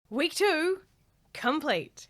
Week 2, complete.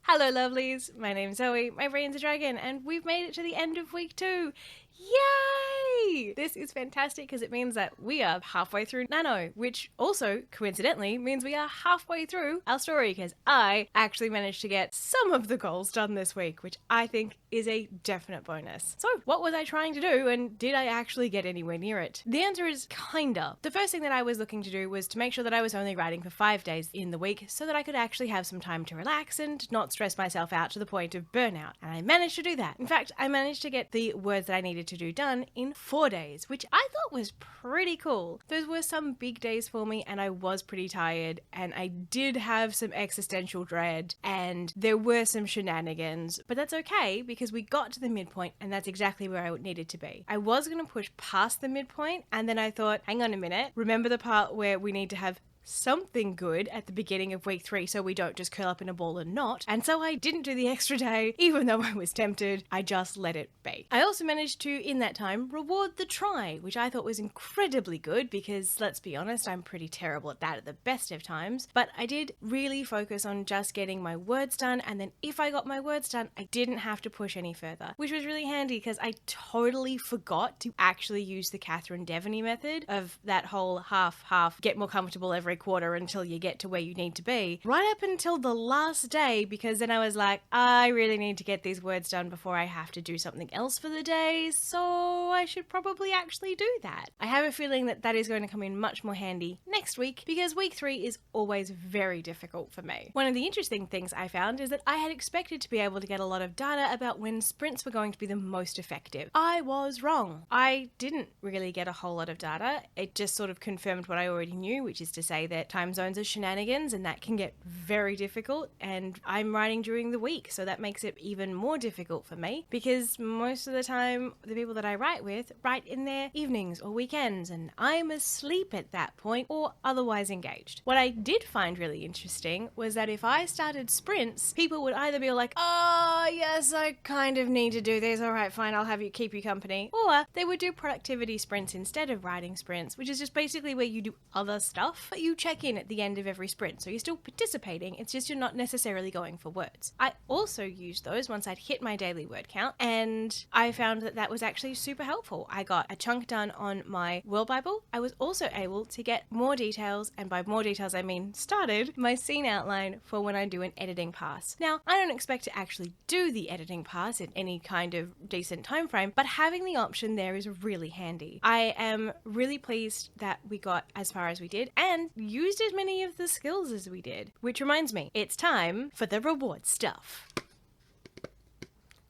Hello lovelies, my name's Zoe, my brain's a dragon, and we've made it to the end of week 2. Yay! This is fantastic because it means that we are halfway through Nano, which also, coincidentally, means we are halfway through our story because I actually managed to get some of the goals done this week, which I think is a definite bonus. So, what was I trying to do and did I actually get anywhere near it? The answer is kinda. The first thing that I was looking to do was to make sure that I was only writing for 5 days in the week so that I could actually have some time to relax and not stress myself out to the point of burnout. And I managed to do that. In fact, I managed to get the words that I needed to do done in 4 days, which I thought was pretty cool. Those were some big days for me and I was pretty tired and I did have some existential dread and there were some shenanigans, but that's okay because we got to the midpoint and that's exactly where I needed to be. I was going to push past the midpoint and then I thought, hang on a minute, remember the part where we need to have something good at the beginning of week 3 so we don't just curl up in a ball and not. And so I didn't do the extra day, even though I was tempted. I just let it be. I also managed to, in that time, reward the try, which I thought was incredibly good because, let's be honest, I'm pretty terrible at that at the best of times. But I did really focus on just getting my words done, and then if I got my words done, I didn't have to push any further, which was really handy because I totally forgot to actually use the Catherine Devaney method of that whole half, get more comfortable every quarter until you get to where you need to be, right up until the last day, because then I was like, I really need to get these words done before I have to do something else for the day, so I should probably actually do that. I have a feeling that that is going to come in much more handy next week because week 3 is always very difficult for me. One of the interesting things I found is that I had expected to be able to get a lot of data about when sprints were going to be the most effective. I was wrong. I didn't really get a whole lot of data. It just sort of confirmed what I already knew, which is to say that time zones are shenanigans and that can get very difficult, and I'm writing during the week, so that makes it even more difficult for me because most of the time the people that I write with write in their evenings or weekends and I'm asleep at that point or otherwise engaged. What I did find really interesting was that if I started sprints, people would either be like, oh yes, I kind of need to do this, alright fine, I'll have you keep you company, or they would do productivity sprints instead of writing sprints, which is just basically where you do other stuff but you check in at the end of every sprint, so you're still participating, it's just you're not necessarily going for words. I also used those once I'd hit my daily word count, and I found that that was actually super helpful. I got a chunk done on my World Bible. I was also able to get more details, and by more details I mean started my scene outline for when I do an editing pass. Now, I don't expect to actually do the editing pass in any kind of decent time frame, but having the option there is really handy. I am really pleased that we got as far as we did, and used as many of the skills as we did. Which reminds me, it's time for the reward stuff.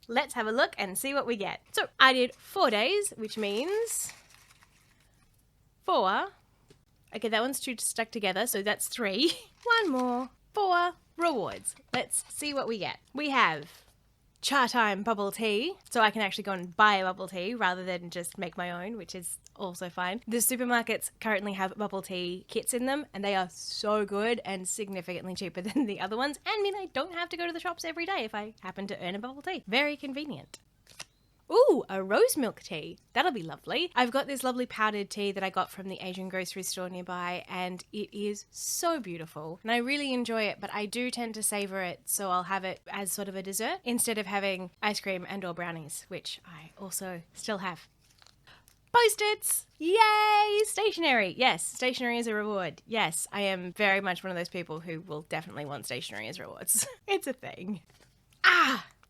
Let's have a look and see what we get. So I did 4 days, which means 4. Okay, that one's 2 stuck together, so that's 3. One more. 4 rewards. Let's see what we get. We have Char Time bubble tea, so I can actually go and buy a bubble tea rather than just make my own, which is also fine. The supermarkets currently have bubble tea kits in them, and they are so good and significantly cheaper than the other ones, and mean I don't have to go to the shops every day if I happen to earn a bubble tea. Very convenient. Ooh, a rose milk tea. That'll be lovely. I've got this lovely powdered tea that I got from the Asian grocery store nearby, and it is so beautiful. And I really enjoy it, but I do tend to savor it, so I'll have it as sort of a dessert instead of having ice cream and or brownies, which I also still have. Post-its! Yay! Stationery! Yes, stationery is a reward. Yes, I am very much one of those people who will definitely want stationery as rewards. It's a thing.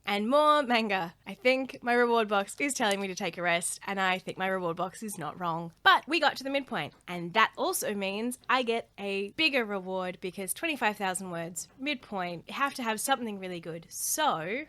And more manga. I think my reward box is telling me to take a rest, and I think my reward box is not wrong. But we got to the midpoint, and that also means I get a bigger reward because 25,000 words, midpoint, you have to have something really good. So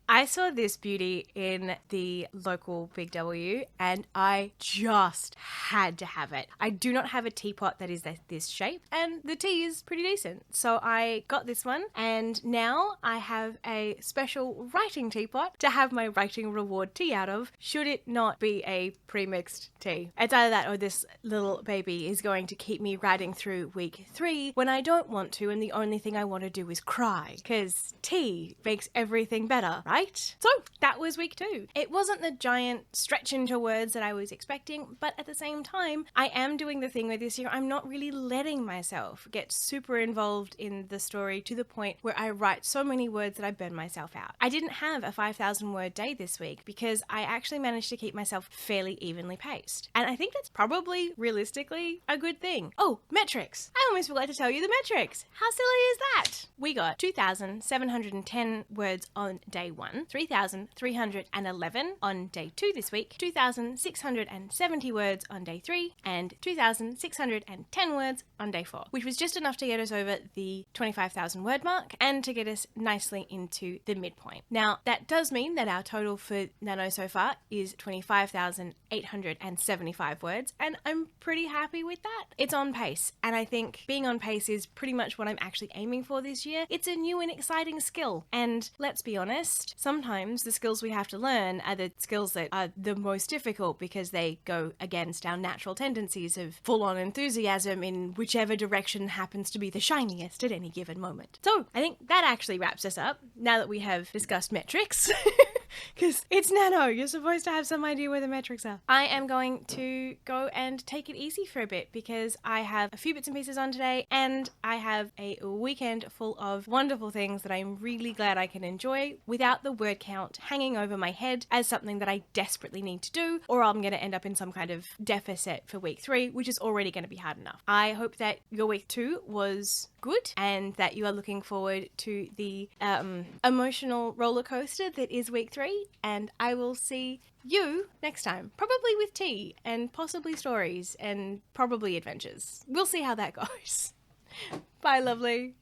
I saw this beauty in the local Big W and I just had to have it. I do not have a teapot that is this shape, and the tea is pretty decent. So I got this one, and now I have a special writing teapot to have my writing reward tea out of, should it not be a pre-mixed tea. It's either that or this little baby is going to keep me writing through week 3 when I don't want to, and the only thing I want to do is cry, because tea makes everything better, right? right? So that was week 2. It wasn't the giant stretch into words that I was expecting, but at the same time, I am doing the thing where this year I'm not really letting myself get super involved in the story to the point where I write so many words that I burn myself out. I didn't have a 5,000 word day this week because I actually managed to keep myself fairly evenly paced. And I think that's probably realistically a good thing. Oh, metrics. I almost forgot to tell you the metrics. How silly is that? We got 2,710 words on day 1, 3,311 on day 2 this week, 2,670 words on day 3, and 2,610 words on day 4, which was just enough to get us over the 25,000 word mark and to get us nicely into the midpoint. Now, that does mean that our total for Nano so far is 25,875 words, and I'm pretty happy with that. It's on pace, and I think being on pace is pretty much what I'm actually aiming for this year. It's a new and exciting skill, and let's be honest, sometimes the skills we have to learn are the skills that are the most difficult because they go against our natural tendencies of full-on enthusiasm in whichever direction happens to be the shiniest at any given moment. So I think that actually wraps us up now that we have discussed metrics. Because it's Nano, you're supposed to have some idea where the metrics are. I am going to go and take it easy for a bit because I have a few bits and pieces on today and I have a weekend full of wonderful things that I'm really glad I can enjoy without the word count hanging over my head as something that I desperately need to do, or I'm going to end up in some kind of deficit for week 3, which is already going to be hard enough. I hope that your week 2 was good and that you are looking forward to the emotional roller coaster that is week 3, and I will see you next time, probably with tea and possibly stories and probably adventures. We'll see how that goes. Bye, lovely.